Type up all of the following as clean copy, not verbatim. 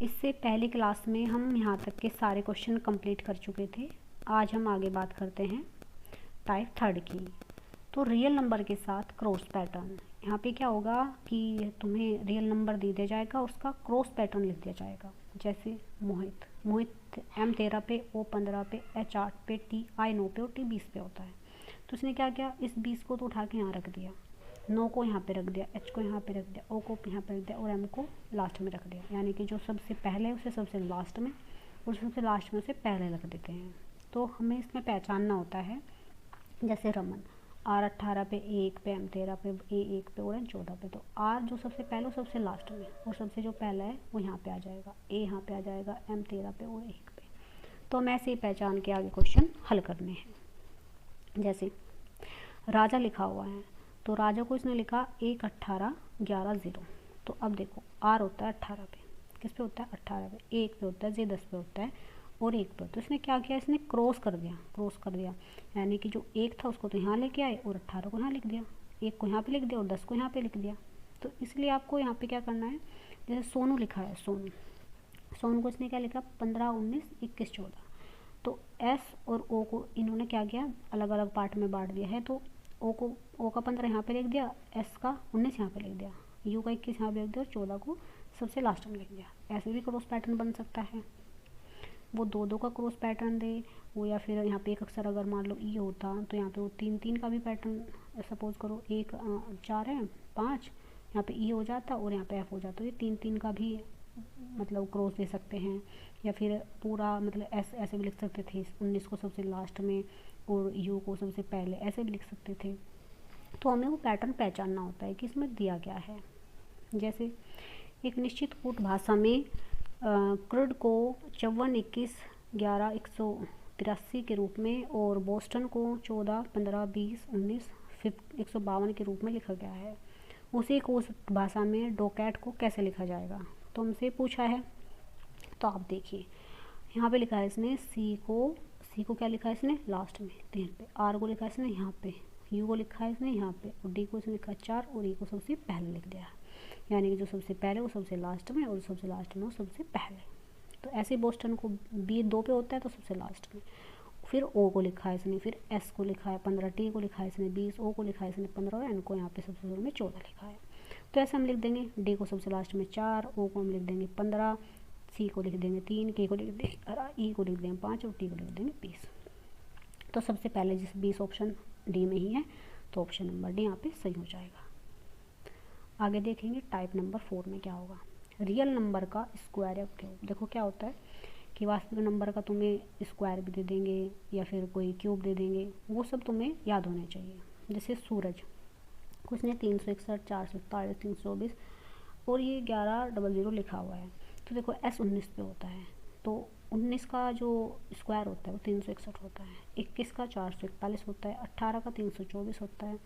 इससे पहली क्लास में हम यहाँ तक के सारे क्वेश्चन कंप्लीट कर चुके थे। आज हम आगे बात करते हैं टाइप थर्ड की। तो रियल नंबर के साथ क्रॉस पैटर्न। यहाँ पे क्या होगा कि तुम्हें रियल नंबर दे दिया जाएगा, उसका क्रॉस पैटर्न लिख दिया जाएगा। जैसे मोहित, मोहित M13 पे, O15 पे, H8 पे, T I9 पे और T20 पे होता है। तो उसने क्या किया, इस 20 को तो उठा के यहाँ रख दिया, 9 को यहाँ पे रख दिया, H को यहाँ पे रख दिया, O को यहाँ पे रख दिया और M को लास्ट में रख दिया। यानी कि जो सबसे पहले उसे सबसे लास्ट में और सबसे लास्ट में उसे पहले रख देते हैं। तो हमें इसमें पहचानना होता है। जैसे रमन R18 पे, A1 पे, M13 पे, A1 पे और M14 पे। तो R जो सबसे पहले और सबसे लास्ट में और सबसे जो पहला है वो यहाँ पे आ जाएगा, A यहाँ पे आ जाएगा, M13 पे और A1 पे। तो हमें ऐसे ही पहचान के आगे क्वेश्चन हल करने हैं। जैसे राजा लिखा हुआ है, तो राजा को इसने लिखा 1 18 11 0। तो अब देखो R होता है 18 पे, किस पे होता है 18 पे, 1 पे होता है, 10 पे होता है और 1 पे। तो इसने क्या किया, इसने क्रॉस कर दिया, यानी कि जो 1 था उसको तो यहाँ लेके आए और 18 को यहाँ लिख दिया, 1 को यहाँ पे लिख दिया और 10 को यहाँ पे लिख दिया। तो इसलिए आपको यहाँ पे क्या करना है, जैसे सोनू लिखा है, सोनू को इसने क्या लिखा 15 19 21 14। तो S और O को इन्होंने क्या किया, अलग अलग पार्ट में बांट दिया है। तो O का 15 यहाँ पे लिख दिया, S का 19 यहाँ पे लिख दिया, U का 21 यहाँ पे लिख दिया और 14 को सबसे लास्ट में लिख दिया। ऐसे भी क्रॉस पैटर्न बन सकता है। वो 2 का क्रॉस पैटर्न दे वो, या फिर यहाँ पे एक अक्षर अगर मान लो E होता तो यहाँ पे वो 3 का भी पैटर्न, सपोज करो 1 4 है 5, यहाँ पे E हो जाता और यहाँ पे F हो जाता। तो ये 3 का भी मतलब क्रॉस दे सकते हैं। या फिर पूरा मतलब ऐसे भी लिख सकते थे, 19 को सबसे लास्ट में और U को सबसे पहले, ऐसे भी लिख सकते थे। तो हमें वो पैटर्न पहचानना होता है कि इसमें दिया क्या है। जैसे एक निश्चित कूट भाषा में क्रुड को 54 21 11 183 के रूप में और बोस्टन को 14 15 20 19 152 के रूप में लिखा गया है। उसी को उस भाषा में डोकैट को कैसे लिखा जाएगा, तो हमसे पूछा है। तो आप देखिए यहाँ पे लिखा है इसने सी को क्या लिखा है इसने लास्ट में 3 पे, आर को लिखा है इसने यहाँ पे, यू को लिखा है इसने यहाँ पे और डी को इसने लिखा 4 और ई को सबसे पहले लिख दिया। यानी कि जो सबसे पहले वो सबसे लास्ट में और सबसे लास्ट में वो सबसे पहले। तो ऐसे बोस्टन को बी 2 पे होता है तो सबसे लास्ट में। फिर ओ को लिखा है इसने, फिर एस को लिखा है 15, टी को लिखा है इसने 20, ओ को लिखा है इसने 15 और एन को यहाँ पे सबसे शुरू में 14 लिखा है। तो ऐसे हम लिख देंगे, डी को सबसे लास्ट में 4, ओ को हम लिख देंगे 15, सी को लिख देंगे 3, के को लिख देंगे, ई को लिख देंगे 5 और टी को लिख देंगे 20। तो सबसे पहले जिस 20 ऑप्शन डी में ही है तो ऑप्शन नंबर डी यहाँ पे सही हो जाएगा। आगे देखेंगे टाइप नंबर 4 में क्या होगा, रियल नंबर का स्क्वायर या क्यूब। देखो क्या होता है कि वास्तविक नंबर का तुम्हें स्क्वायर भी दे देंगे या फिर कोई क्यूब दे देंगे, वो सब तुम्हें याद होने चाहिए। जैसे सूरज को उसने 361 441 324 और ये 1100 लिखा हुआ है। तो देखो S 19 पे होता है, तो 19 का जो स्क्वायर होता है वो 361 होता है, 21 का 441 होता है, 18 का 324 होता है,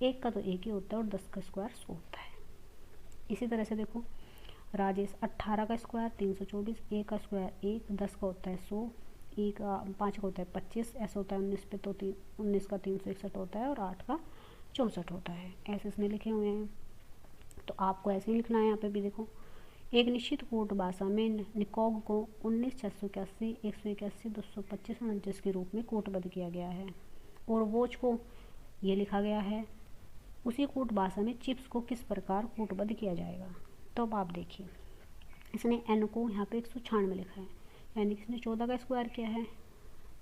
1 का तो 1 ही होता है और 10 का स्क्वायर 100 होता है। इसी तरह से देखो राजेश 18 का स्क्वायर 324, 1 का स्क्वायर 1, 10 का होता है 100, 1 का 5 का होता है 25, ऐसा होता है 19 पे तो 19 का 361 होता है और 8 का 64 होता है। ऐसे इसमें लिखे हुए हैं। तो आपको ऐसे ही लिखना है। यहाँ पे भी देखो एक निश्चित कूट भाषा में निकोग को 19 681 181 225 49 के रूप में कूटबद्ध किया गया है और वोच को ये लिखा गया है। उसी कूट भाषा में चिप्स को किस प्रकार कूटबद्ध किया जाएगा। तो अब आप देखिए इसने एन को यहाँ पे 196 लिखा है, यानी कि इसने 14 का स्क्वायर किया है।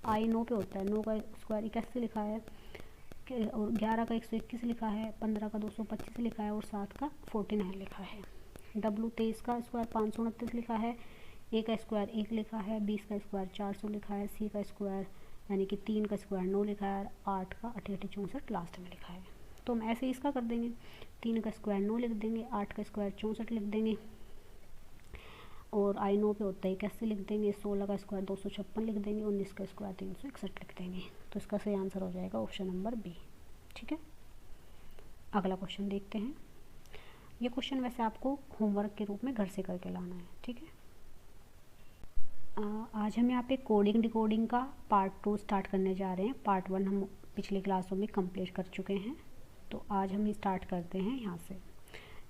आई 9 पे होता है, 9 का स्क्वायर 81 लिखा है और 11 का 121 लिखा है, 15 का 225 लिखा है और 7 का 49 लिखा है। डब्लू 23 का स्क्वायर 529 लिखा है, ए का स्क्वायर 1 लिखा है, 20 का स्क्वायर 400 लिखा है, सी का स्क्वायर यानी कि 3 का स्क्वायर 9 लिखा है, 8 का 88 64 लास्ट में लिखा है। तो हम ऐसे ही इसका कर देंगे, 3 का स्क्वायर 9 लिख देंगे, 8 का स्क्वायर 64 लिख देंगे और आई 9 पे होता है 81 लिख देंगे, 16 का स्क्वायर 256 लिख देंगे, 19 का स्क्वायर 361 लिख देंगे। तो इसका सही आंसर हो जाएगा ऑप्शन नंबर बी। ठीक है, अगला क्वेश्चन देखते हैं। ये क्वेश्चन वैसे आपको होमवर्क के रूप में घर से करके लाना है। ठीक है, आज हम यहाँ पे कोडिंग डिकोडिंग का पार्ट 2 स्टार्ट करने जा रहे हैं। पार्ट 1 हम पिछले क्लासों में कंप्लीट कर चुके हैं, तो आज हम स्टार्ट करते हैं यहाँ से।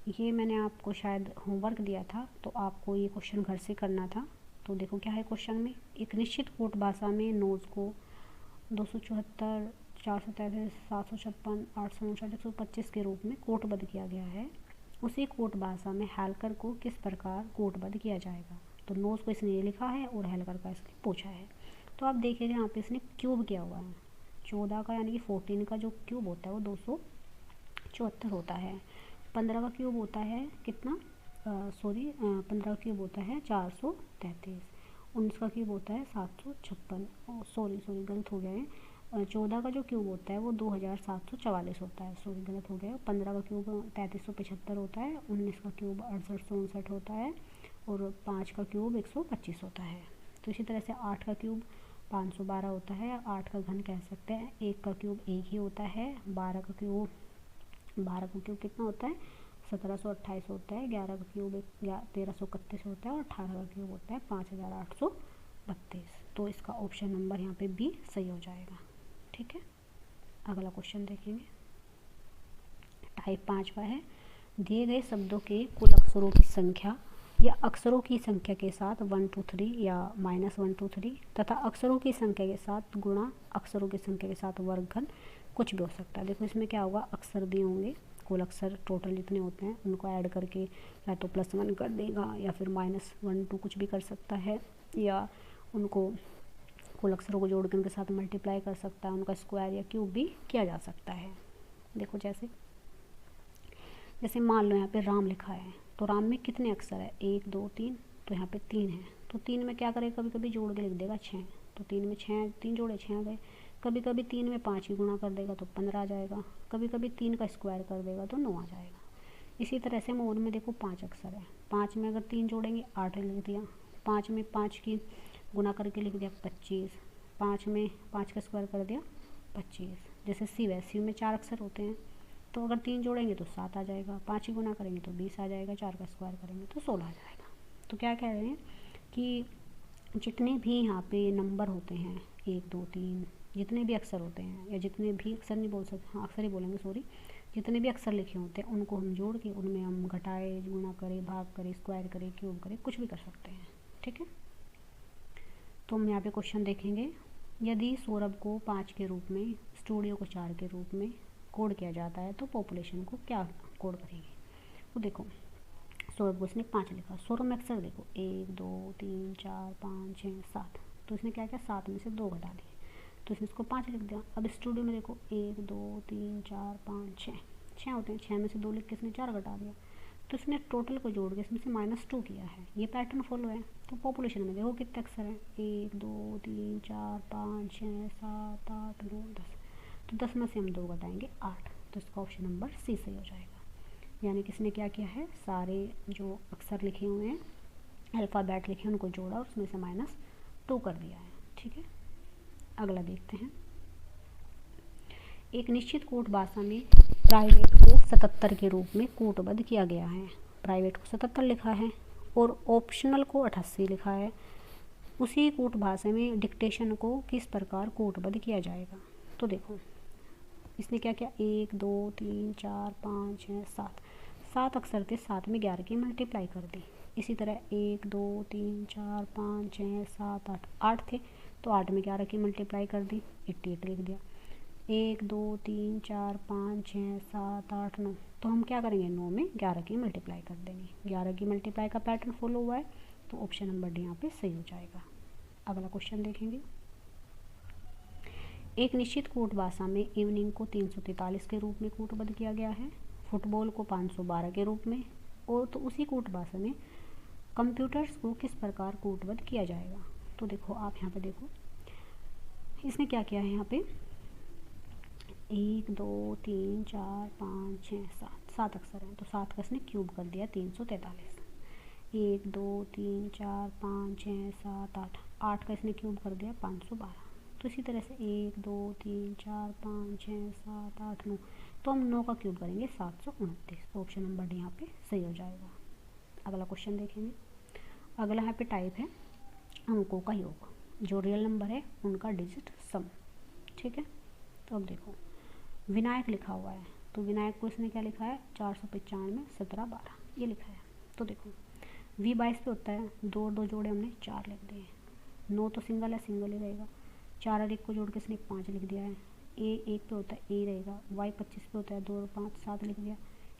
ये मैंने आपको शायद होमवर्क दिया था, तो आपको ये क्वेश्चन घर से करना था। तो देखो क्या है क्वेश्चन में, एक निश्चित कोट भाषा में नोज को 274, 433, 756, 859, 125 के रूप में कोटबद्ध किया गया है। उसी कोट भाषा में हेल्कर को किस प्रकार कोटबद्ध किया जाएगा। तो नोज को इसने ये लिखा है और हेल्कर का इसने पूछा है। तो आप देखिएगा यहाँ पे इसने क्यूब किया हुआ है, 14 का यानी कि 14 का जो क्यूब होता है वो 274 होता है। 15 का क्यूब होता है कितना, 15 का क्यूब होता है 433। 19 का क्यूब होता है 756, सॉरी गलत हो गया है। 14 का जो क्यूब होता है वो 2744 होता है, सॉरी गलत हो गया। 15 का क्यूब 3375 होता है। 19 का क्यूब 6859 होता है। और 5 का क्यूब 125 होता है। तो इसी तरह से 8 का क्यूब 512 होता है। 8 का घन कह सकते हैं। 1 का क्यूब 1 ही होता है। 12 का क्यूब कितना होता है, 1728 होता है। 11 का क्यूब 1331 होता है। और 18 का क्यूब होता है 5832। तो इसका ऑप्शन नंबर यहाँ पे बी सही हो जाएगा। ठीक है, अगला क्वेश्चन देखेंगे। टाइप 5 का है, दिए गए शब्दों के कुल अक्षरों की संख्या या अक्षरों की संख्या के साथ 1 2 3 या -1 2 3 तथा अक्षरों की संख्या के साथ गुणा अक्षरों की संख्या के साथ वर्गघन कुछ भी हो सकता है। देखो इसमें क्या होगा, अक्षर दिए होंगे, कुल अक्षर टोटल जितने होते हैं उनको ऐड करके या तो +1 कर देगा या फिर -1 2 कुछ भी कर सकता है, या उनको कुल अक्षरों को जोड़ के उनके साथ मल्टीप्लाई कर सकता है, उनका स्क्वायर या क्यूब भी किया जा सकता है। देखो जैसे मान लो यहाँ पे राम लिखा है, तो राम में कितने अक्षर है, 1 2 3, तो यहाँ पे 3 है। तो 3 में क्या करेगा, कभी कभी जोड़ के लिख देगा 6, तो 3 में 6, 3 जोड़े 6 आ गए। कभी कभी 3 में 5 की गुणा कर देगा तो 15 आ जाएगा। कभी कभी 3 का स्क्वायर कर देगा तो 9 आ जाएगा। इसी तरह से मोर में देखो 5 अक्षर है, 5 में अगर 3 जोड़ेंगे 8 लिख दिया। 5 में 5 की गुणा करके लिख दिया 25। 5 में 5 का स्क्वायर कर दिया 25। जैसे शिव है, शिव में 4 अक्षर होते हैं, तो अगर 3 जोड़ेंगे तो 7 आ जाएगा। 5 की गुणा करेंगे तो 20 आ जाएगा। 4 का स्क्वायर करेंगे तो 16 आ जाएगा। तो क्या कह रहे हैं कि जितने भी यहाँ पे नंबर होते हैं 1 2 3, जितने भी अक्षर होते हैं, या जितने भी अक्षर नहीं बोल सकते, हाँ अक्षर ही बोलेंगे सॉरी, जितने भी अक्षर लिखे होते हैं उनको हम जोड़ के उनमें हम घटाए, गुणा करें, भाग करें, स्क्वायर करें, क्यूब करें, कुछ भी कर सकते हैं। ठीक है, तो हम यहाँ पे क्वेश्चन देखेंगे। यदि सौरभ को 5 के रूप में, स्टूडियो को 4 के रूप में कोड किया जाता है तो पॉपुलेशन को क्या कोड करेंगे। तो देखो सौरभ को इसने 5 लिखा, सौरभ में अक्षर देखो 1 2 3 4 5 6 7, तो इसने क्या किया 7 में से 2 घटा दिए, तो इसने इसको 5 लिख दिया। अब स्टूडियो में देखो 1 2 3 4 5 6 होते हैं, 6 में से 2 लिख के इसने 4 घटा दिया, तो इसने टोटल को जोड़ के इसमें से -2 किया है। ये पैटर्न फॉलो है। तो पॉपुलेशन में देखो कितने अक्षर हैं, 1 2 3 4 5 6 7 8 9 10, तो 10 में से हम 2 घटाएंगे 8, तो इसका ऑप्शन नंबर सी सही हो जाएगा। यानी किसने क्या किया है, सारे जो अक्षर लिखे हुए हैं, अल्फ़ाबेट लिखे हैं, उनको जोड़ा और उसमें से -2 कर दिया है। ठीक है, अगला देखते हैं। एक निश्चित कोट भाषा में प्राइवेट को 77 के रूप में कोटबद्ध किया गया है। प्राइवेट को 77 लिखा है और ऑप्शनल को 88 लिखा है। उसी कोट भाषा में डिक्टेशन को किस प्रकार कोटबद्ध किया जाएगा। तो देखो इसने क्या किया, 1 2 3 4 5 6 7 अक्षर थे, 7 में 11 की मल्टीप्लाई कर दी। इसी तरह 1 2 3 4 5 6 7 8 थे, तो 8 में 11 की मल्टीप्लाई कर दी, 88 लिख दिया। 1 2 3 4 5 6 7 8 9, तो हम क्या करेंगे 9 में 11 की मल्टीप्लाई कर देंगे। 11 की मल्टीप्लाई का पैटर्न फॉलो हुआ है, तो ऑप्शन नंबर डी यहाँ पे सही हो जाएगा। अगला क्वेश्चन देखेंगे। एक निश्चित कोट भाषा में इवनिंग को 343 के रूप में कोटबद्ध किया गया है, फुटबॉल को 512 के रूप में, और तो उसी कोट भाषा में कंप्यूटर्स को किस प्रकार कोटबद्ध किया जाएगा। तो देखो आप यहाँ पे देखो इसने क्या किया है, यहाँ पे 1 2 3 4 5 6 7 अक्षर हैं, तो 7 का इसने क्यूब कर दिया 343। 1 2 3 4 5 6 7 8 का इसने क्यूब कर दिया 512। तो इसी तरह से 1 2 3 4 5 6 7 8 9, तो हम 9 का क्यूब करेंगे 729, तो ऑप्शन नंबर डी यहाँ पे सही हो जाएगा। अगला क्वेश्चन देखेंगे। अगला यहाँ पे टाइप है अंकों का योग, जो रियल नंबर है उनका डिजिट सम। ठीक है, तो अब देखो विनायक लिखा हुआ है, तो विनायक को इसने क्या लिखा है 495 में 17 12 ये लिखा है। तो देखो v 22 पे होता है, 2 और 2 जोड़े हमने 4 लिख दिए, 9 तो सिंगल है, सिंगल ही रहेगा, 4 और 1 को जोड़ के इसने 5 लिख दिया है, a 1 पे होता है a रहेगा, y 25 पे होता है 2 और 5 7 लिख दिया,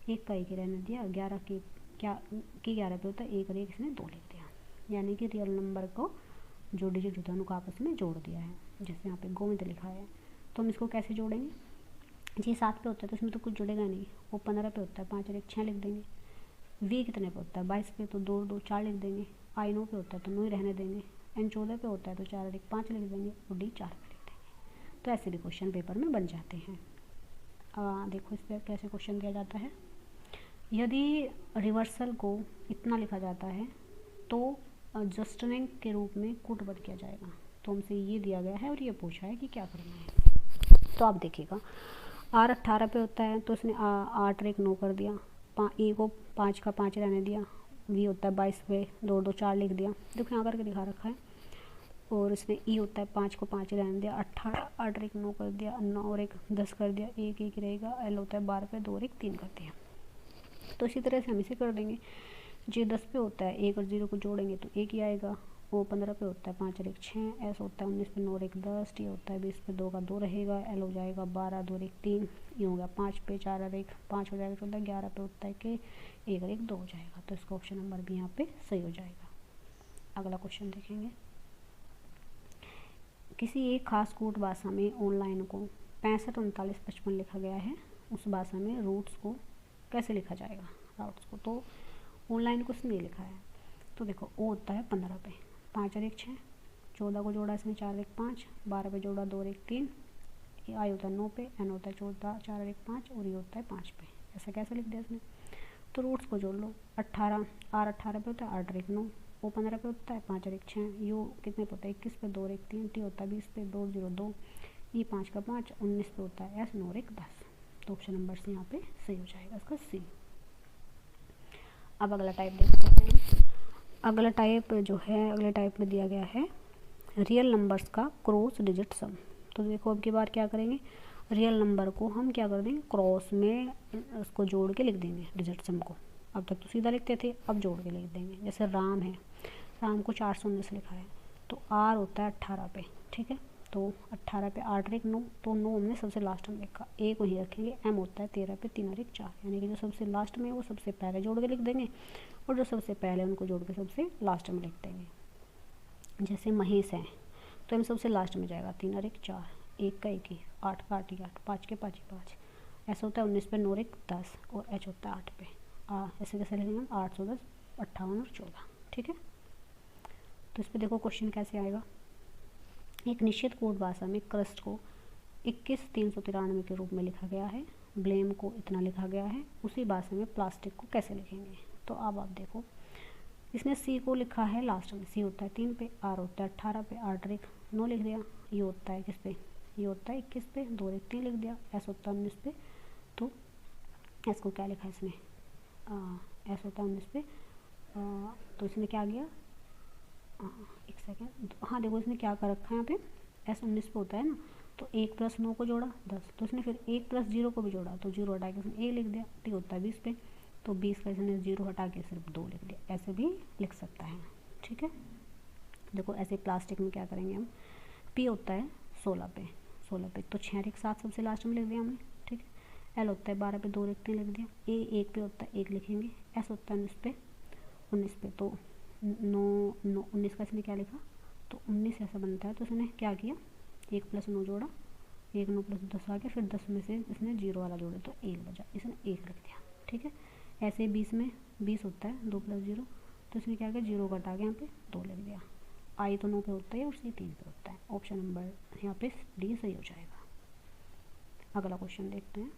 1 का 1 रहने दिया, 11 की 11 पे होता है 1 और 1 इसने 2 लिख दिया। यानी कि रियल नंबर को जो डिजिट होता है उनको आपस में जोड़ दिया है, जैसे यहाँ पे गोविंद लिखा है। तो हम इसको कैसे जोड़ेंगे, जी 7 पे होता है तो इसमें तो कुछ जुड़ेगा नहीं, वो 15 पे होता है 5 और 1 6 लिख देंगे, v कितने पे होता है 22 पे तो 2 और 2 4 लिख देंगे, i 9 पे होता है तो 9 ही रहने देंगे, n 14 पे होता है तो 4 और 1 5 लिख देंगे और d 4 पे लिख देंगे। तो ऐसे भी क्वेश्चन पेपर में बन जाते हैं। देखो इस पर कैसे क्वेश्चन दिया जाता है, यदि रिवर्सल को इतना लिखा जाता है तो जस्टनिंग के रूप में कूटबद्ध किया जाएगा। तो हमसे ये दिया गया है और ये पूछा है कि क्या करना है। तो आप देखिएगा r 18 पे होता है तो इसने 8 और 1 9 कर दिया, e को 5 का 5 रहने दिया, v होता है 22 पे 2 और 2 4 लिख दिया, देखो यहाँ करके दिखा रखा है, और इसने e होता है 5 को 5 रहने दिया, 18 8 और 1 9 कर दिया, 9 और 1 10 कर दिया, 1 1 रहेगा, l होता है 12 पे 2 और 1 3 कर दिया। तो इसी तरह से हम इसे कर देंगे, j 10 पे होता है 1 और 0 को जोड़ेंगे तो 1 ही आएगा, o 15 पे होता है 5 और 1 6, s होता है 19 पे 9 और 1 10, t होता है 20 पे 2 का 2 रहेगा, l हो जाएगा 12 2 और 1 3, ये हो गया 5 पे 4 और 1 5 हो जाएगा 14, 11 पे होता है कि 1 और 1 2 हो जाएगा। तो इसका ऑप्शन नंबर भी यहाँ पे सही हो जाएगा। अगला क्वेश्चन देखेंगे, किसी एक खास कोड भाषा में ऑनलाइन को 65 39 55 लिखा गया है, उस भाषा में रूट्स को कैसे लिखा जाएगा, राउट्स को। तो ऑनलाइन कुछ नहीं लिखा है, तो देखो ओ होता है 15 पे 5 और 1 6, 14 को जोड़ा इसमें 4 और 1 5, 12 पे जोड़ा 2 और 1 3, आई होता है 9 पे, एन होता है 14 4 और 1 5 और ये होता है 5 पे। ऐसा कैसे लिख दिया इसने, तो रूट्स को जोड़ लो, 18 आर 18 पे होता है 8 और 1 9, ओ 15 पे होता है 5 और 1 6, यू कितने पे होता है 21 पे 2 और 1 3, टी होता है 20 पे 2 और 0 2, ई 5 का 5 19 पे होता है एस 9 और 1 10। तो ऑप्शन नंबर से यहाँ पे सही हो जाएगा इसका सी। अब अगला टाइप देखते हैं। अगला टाइप जो है, अगले टाइप में दिया गया है रियल नंबर्स का क्रॉस डिजिट सम। तो देखो अब की बार क्या करेंगे, रियल नंबर को हम क्या कर देंगे क्रॉस में उसको जोड़ के लिख देंगे डिजिट सम को। अब तक तो सीधा लिखते थे, अब जोड़ के लिख देंगे। जैसे राम है, राम को 419 लिखा है तो आर होता है 18 पे, ठीक है, तो 18 पे 8 और 1 9, तो 9 हमने सबसे लास्ट में लिखा, एक वहीं रखेंगे, एम होता है 13 पे 3 और 1 4, यानी कि जो सबसे लास्ट में है वो सबसे पहले जोड़ के लिख देंगे और जो सबसे पहले उनको जोड़ के सबसे लास्ट में लिख देंगे। जैसे महेश है तो हम सबसे लास्ट में जाएगा 3 और 1 4, 1 का 1 ही, 8 का 8 ही 8, 5 के 5 ही 5, ऐसा होता है 19 पे 9 और 1 10 और एच होता है 8 पे। ऐसे कैसे लिखेंगे हम 810 58 और 14, ठीक है। तो इस पर देखो क्वेश्चन कैसे आएगा, एक निश्चित कोड भाषा में क्रस्ट को 21,393 के रूप में लिखा गया है, ब्लेम को इतना लिखा गया है, उसी भाषा में प्लास्टिक को कैसे लिखेंगे। तो अब आप देखो, इसने सी को लिखा है लास्ट में, सी होता है 3 पे, आर होता है 18 पे 8 और 1 9 लिख दिया, ये होता है किस पे, ये होता है 21 पे 2 और 1 3 लिख दिया, एस होता है 19 पे, तो एस को क्या लिखा है इसने, एस होता है 19 पे, तो इसने क्या किया, एक सेकेंड, हाँ देखो इसने क्या कर रखा है यहाँ पे, एस 19 पे होता है ना, तो 1 प्लस 9 को जोड़ा 10, तो इसने फिर 1 प्लस 0 को भी जोड़ा, तो 0 हटा के इसने 1 लिख दिया, टी होता है 20 पे, तो 20 का इसने 0 हटा के सिर्फ 2 लिख दिया, ऐसे भी लिख सकता है, ठीक है। देखो ऐसे प्लास्टिक में क्या करेंगे हम, पी होता है 16 पे तो 6 और 1 7 सबसे लास्ट में लिख दिया हमने, ठीक है। एल होता है 12 पे 2 और 1 3 लिख दिया, ए 1 पे होता है 1 लिखेंगे, एस होता है 19 पे तो 19 का इसने क्या लिखा, तो 19 ऐसा बनता है, तो इसने क्या किया 1 प्लस 9 जोड़ा, 1 9 प्लस 10 आ गया, फिर 10 में से इसने 0 वाला जोड़ा तो 1 बचा, इसने 1 लिख दिया, ठीक है। ऐसे 20 में 20 होता है 2 प्लस 0, तो इसने क्या किया 0 घटा के यहाँ पे 2 लिख दिया, आई तो 9 पे होता है और सी 3 पे होता है, ऑप्शन नंबर यहाँ पे डी सही हो जाएगा। अगला क्वेश्चन देखते हैं,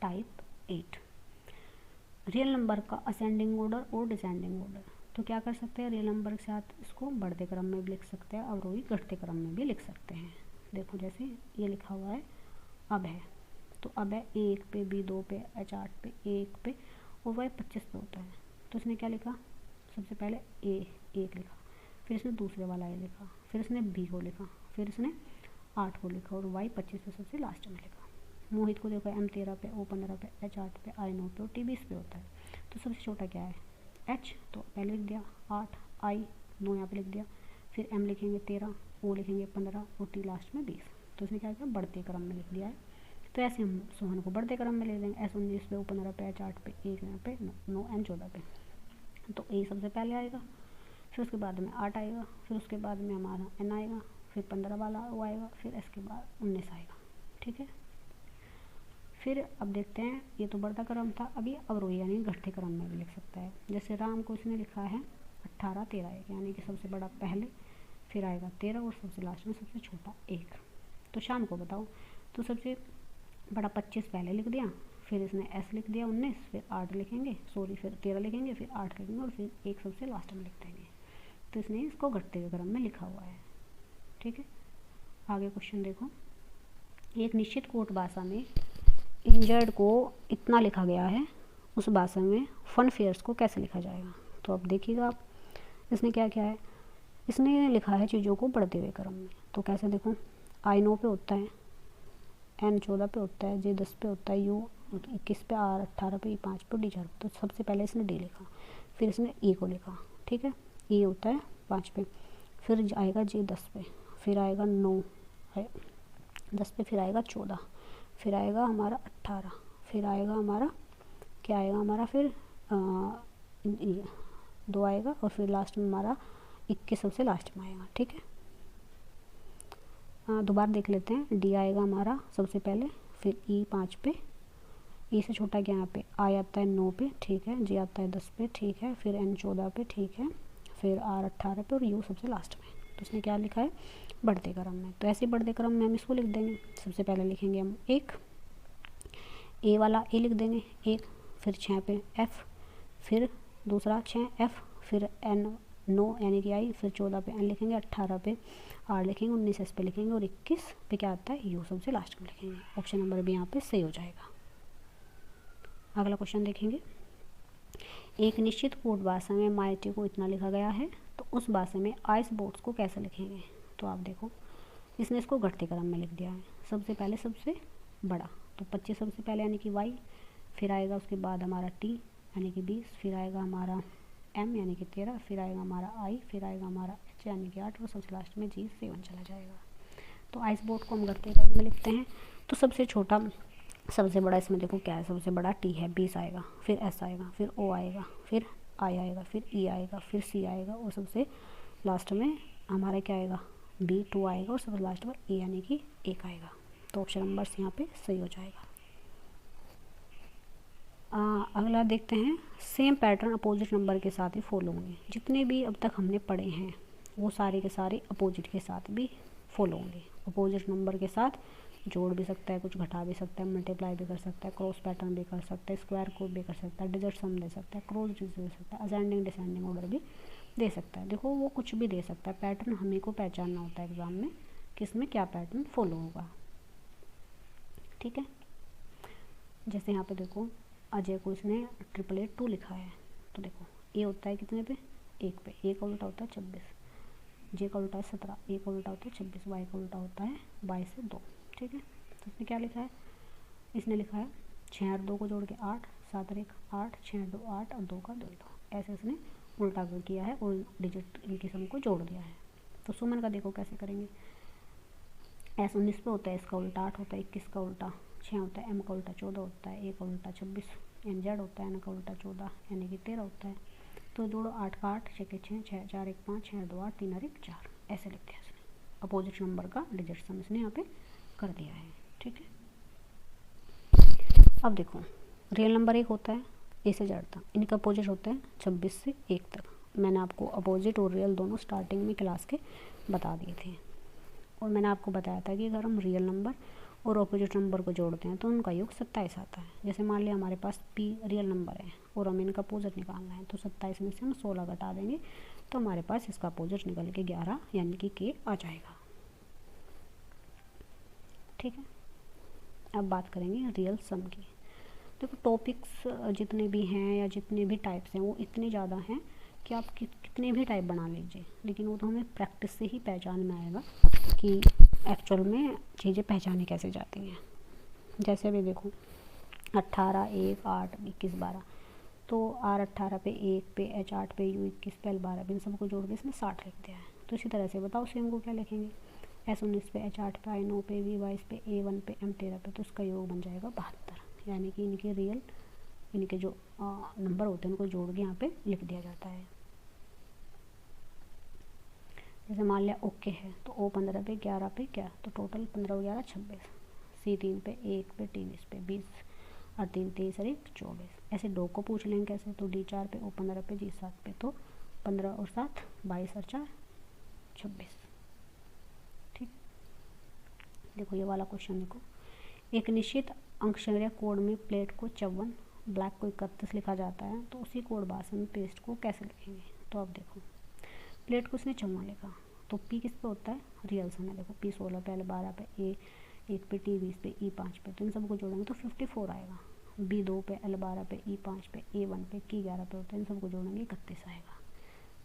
टाइप 8, रियल नंबर का असेंडिंग ऑर्डर और डिसेंडिंग ऑर्डर। तो क्या कर सकते हैं, रियल नंबर के साथ इसको बढ़ते क्रम में भी लिख सकते हैं, अवरोही घटते क्रम में भी लिख सकते हैं। देखो जैसे ये लिखा हुआ है अब है, तो अब है A1 पे, B2 पे, H8 पे, A1 पे और Y 25 पे होता है, तो इसने क्या लिखा, सबसे पहले A1 लिखा, फिर इसने दूसरे वाला A लिखा, फिर इसने B को लिखा, फिर इसने 8 को लिखा और Y 25 पे सबसे लास्ट में लिखा। मोहित को देखो M13 पे, O15 पे, H8 पे, I9 पे और T20 पे होता है। तो सबसे छोटा क्या है H, तो पहले लिख दिया 8, I9 यहाँ पे लिख दिया, फिर M लिखेंगे 13, O लिखेंगे 15 और T लास्ट में 20। तो इसने क्या किया बढ़ते क्रम में लिख दिया है। तो ऐसे हम सोहन को बढ़ते क्रम में ले लेंगे, S19 पे, O15 पे, H8 पे, 1 यहाँ पे, 9 N14 पे। तो A सबसे पहले आएगा, फिर उसके बाद में 8 आएगा, फिर उसके बाद में हमारा N आएगा, फिर 15 वाला O आएगा, फिर इसके बाद 19 आएगा। ठीक है, फिर अब देखते हैं, ये तो बढ़ता क्रम था, अभी अवरोही यानी घटते क्रम में भी लिख सकता है। जैसे राम को इसने लिखा है 18, 13 1, यानी कि सबसे बड़ा पहले, फिर आएगा 13 और सबसे लास्ट में सबसे छोटा 1। तो शाम को बताओ, तो सबसे बड़ा 25 पहले लिख दिया, फिर इसने S लिख दिया 19, फिर 8 लिखेंगे, सॉरी फिर 13 लिखेंगे, फिर 8 लिखेंगे और फिर 1 सबसे लास्ट में लिख देंगे। तो इसने इसको घटते हुए क्रम में लिखा हुआ है। ठीक है, आगे क्वेश्चन देखो। एक निश्चित कोट भाषा में इंजर्ड को इतना लिखा गया है, उस भाषा में फन फेयर्स को कैसे लिखा जाएगा। तो अब देखिएगा आप, इसने क्या किया है, इसने लिखा है चीज़ों को बढ़ते हुए क्रम में। तो कैसे देखो, I9 पे होता है, N14 पे होता है, J10 पे होता है, U21 पे, R18 पे, E5 पे, D4 पे। तो सबसे पहले इसने D लिखा, फिर इसने E को लिखा। ठीक है, E होता है 5 पे, फिर आएगा J10 पे, फिर आएगा 9 10 पे, फिर आएगा 14, फिर आएगा हमारा 18, फिर आएगा हमारा क्या आएगा हमारा, फिर 2 आएगा और फिर लास्ट में हमारा 21 सबसे लास्ट में आएगा। ठीक है, दोबारा देख लेते हैं। डी आएगा हमारा सबसे पहले, फिर E 5 पे, E से छोटा क्या यहाँ पे I आता है 9 पे, ठीक है, J आता है 10 पे, ठीक है, फिर N 14 पे, ठीक है, फिर R 18 पे और U सबसे लास्ट में। तो उसने क्या लिखा है बढ़ते क्रम में। तो ऐसे बढ़ते क्रम में हम इसको लिख देंगे। सबसे पहले लिखेंगे हम 1, A वाला A लिख देंगे 1, फिर 6 पे F, फिर दूसरा 6 F, फिर N 9 यानी कि I, फिर 14 पे N लिखेंगे, 18 पे R लिखेंगे, 19 S पे लिखेंगे और 21 पे क्या आता है U सबसे लास्ट में लिखेंगे। ऑप्शन नंबर भी यहाँ पे सही हो जाएगा। अगला क्वेश्चन देखेंगे। एक निश्चित कोड भाषा में माइटी को इतना लिखा गया है, तो उस भाषा में आइस बोट्स को कैसे लिखेंगे। तो आप देखो, इसने इसको घटते क्रम में लिख दिया है। सबसे पहले सबसे बड़ा, तो 25 सबसे पहले यानी कि Y, फिर आएगा उसके बाद हमारा T यानी कि 20, फिर आएगा हमारा M यानी कि 13, फिर आएगा हमारा I, फिर आएगा हमारा H यानी कि 8 और सबसे लास्ट में G 7 चला जाएगा। तो आइस बोट को हम घटते क्रम में लिखते हैं। तो सबसे छोटा सबसे बड़ा इसमें देखो क्या है, सबसे बड़ा T है 20 आएगा, फिर S आएगा, फिर O आएगा, फिर I आएगा, फिर E आएगा, फिर C आएगा और सबसे लास्ट में हमारा क्या आएगा B 2 आएगा और सबसे लास्ट में A यानी कि 1 आएगा। तो ऑप्शन नंबर यहाँ पे सही हो जाएगा। अगला देखते हैं। सेम पैटर्न अपोजिट नंबर के साथ ही फॉलो होंगे। जितने भी अब तक हमने पढ़े हैं वो सारे के सारे अपोजिट के साथ भी फॉलो होंगे। अपोजिट नंबर के साथ जोड़ भी सकता है, कुछ घटा भी सकता है, मल्टीप्लाई भी कर सकता है, क्रॉस पैटर्न भी कर सकता है, स्क्वायर कोड भी कर सकता है, डिजिट सम दे सकता है, क्रॉस डिजिट दे सकता है, असेंडिंग डिसेंडिंग ऑर्डर भी दे सकता है। देखो वो कुछ भी दे सकता है, पैटर्न हमें को पहचानना होता है एग्जाम में किस में क्या पैटर्न फॉलो होगा। ठीक है, जैसे यहाँ पे देखो अजय को इसने 888 लिखा है, तो देखो ए होता है कितने पे 1 पे, ए का उल्टा होता है 26, जे का उल्टा है 17, ए का उल्टा होता है 26, वाई का उल्टा होता है 22 से 2। ठीक है, तो इसने क्या लिखा है, इसने लिखा है 6 और 2 को जोड़ के 8, 7 और 1 8, 6 और 2 8 और 2 का 2 ऐसे इसने उल्टा किया है और डिजिट इनकी सम को जोड़ दिया है। तो सुमन का देखो कैसे करेंगे। S19 पे होता है, इसका उल्टा 8 होता है, 21 का उल्टा 6 होता है, M का उल्टा 14 होता है, A का उल्टा 26, NZ होता है, N का उल्टा 14 यानी कि 13 होता है। तो जोड़ो 8 का 8, 6 के 6, 6 4 1 5, 6 2 8, 3 और 1 4 ऐसे लिख दिया इसने। अपोजिट नंबर का डिजिट सम इसने यहाँ पे कर दिया है। ठीक है, अब देखो रियल नंबर 1 होता है A से Z तक, इनका अपोजिट होता है 26 से 1 तक। मैंने आपको अपोजिट और रियल दोनों स्टार्टिंग में क्लास के बता दिए थे और मैंने आपको बताया था कि अगर हम रियल नंबर और अपोजिट नंबर को जोड़ते हैं तो उनका योग 27 आता है। जैसे मान लिया हमारे पास P रियल नंबर है और हमें इनका अपोजिट निकालना है, तो 27 में से हम 16 घटा देंगे तो हमारे पास इसका अपोजिट निकल के 11 यानी कि K आ जाएगा। ठीक है, अब बात करेंगे रियल सम की। देखो टॉपिक्स जितने भी हैं या जितने भी टाइप्स हैं वो इतने ज़्यादा हैं कि आप कितने भी टाइप बना लीजिए, लेकिन वो तो हमें प्रैक्टिस से ही पहचान में आएगा कि एक्चुअल में चीज़ें पहचानी कैसे जाती हैं। जैसे अभी देखो 18, 1, 8, 21, 12, तो R18 पे 1 पे, H8 पे, U21 पे, L12 पे, इन सबको जोड़ के इसमें 60 लिख दिया है। तो इसी तरह से बताओ सेम को क्या लिखेंगे, S19 पे, H8 पे, I9 पे, V22 पे, A1 पे, M13 पे, तो इसका योग बन जाएगा 72। यानी कि इनके रियल, इनके जो नंबर होते हैं उनको जोड़ के यहाँ पे लिख दिया जाता है। जैसे मान लिया ओके है तो O15 पे 11 पे क्या, तो टोटल 15 और 11 26, C3 पे 1 पे 3 इस पे 20 और 3 23 और 1 24। ऐसे दो को पूछ लेंगे कैसे, तो D4 पे O15 पे G7 पे, तो 15 और 7 22 और 4 26। ठीक, देखो ये वाला क्वेश्चन देखो, एक निश्चित अंक श्रेणी कोड में प्लेट को 54, ब्लैक को 31 लिखा जाता है, तो उसी कोड भाषा में पेस्ट को कैसे लिखेंगे। तो अब देखो प्लेट को उसने 54 लिखा, तो P किस पे होता है, रियल समय, देखो P 16 पे, L12 पे, A1 पे, T20 पे, E5 पे, तो इन सबको जोड़ेंगे तो 54 आएगा। B2 पे, L12 पे, E5 पे, A1 पे, K11 पे होता है, इन सबको जोड़ेंगे 31 आएगा।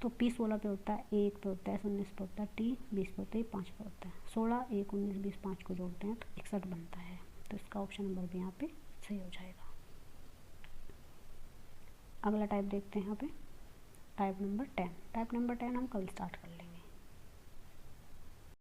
तो P 16 पे होता है, A1 पे होता है, S19 पे होता है, T20 पे होता है, E5 पे होता है, 16, 1, 19, 20, 5 को जोड़ते हैं तो 61 बनता है। तो इसका ऑप्शन नंबर भी यहाँ पे सही हो जाएगा। अगला टाइप देखते हैं यहाँ पे, टाइप नंबर 10। टाइप नंबर 10 हम कल स्टार्ट कर लेंगे।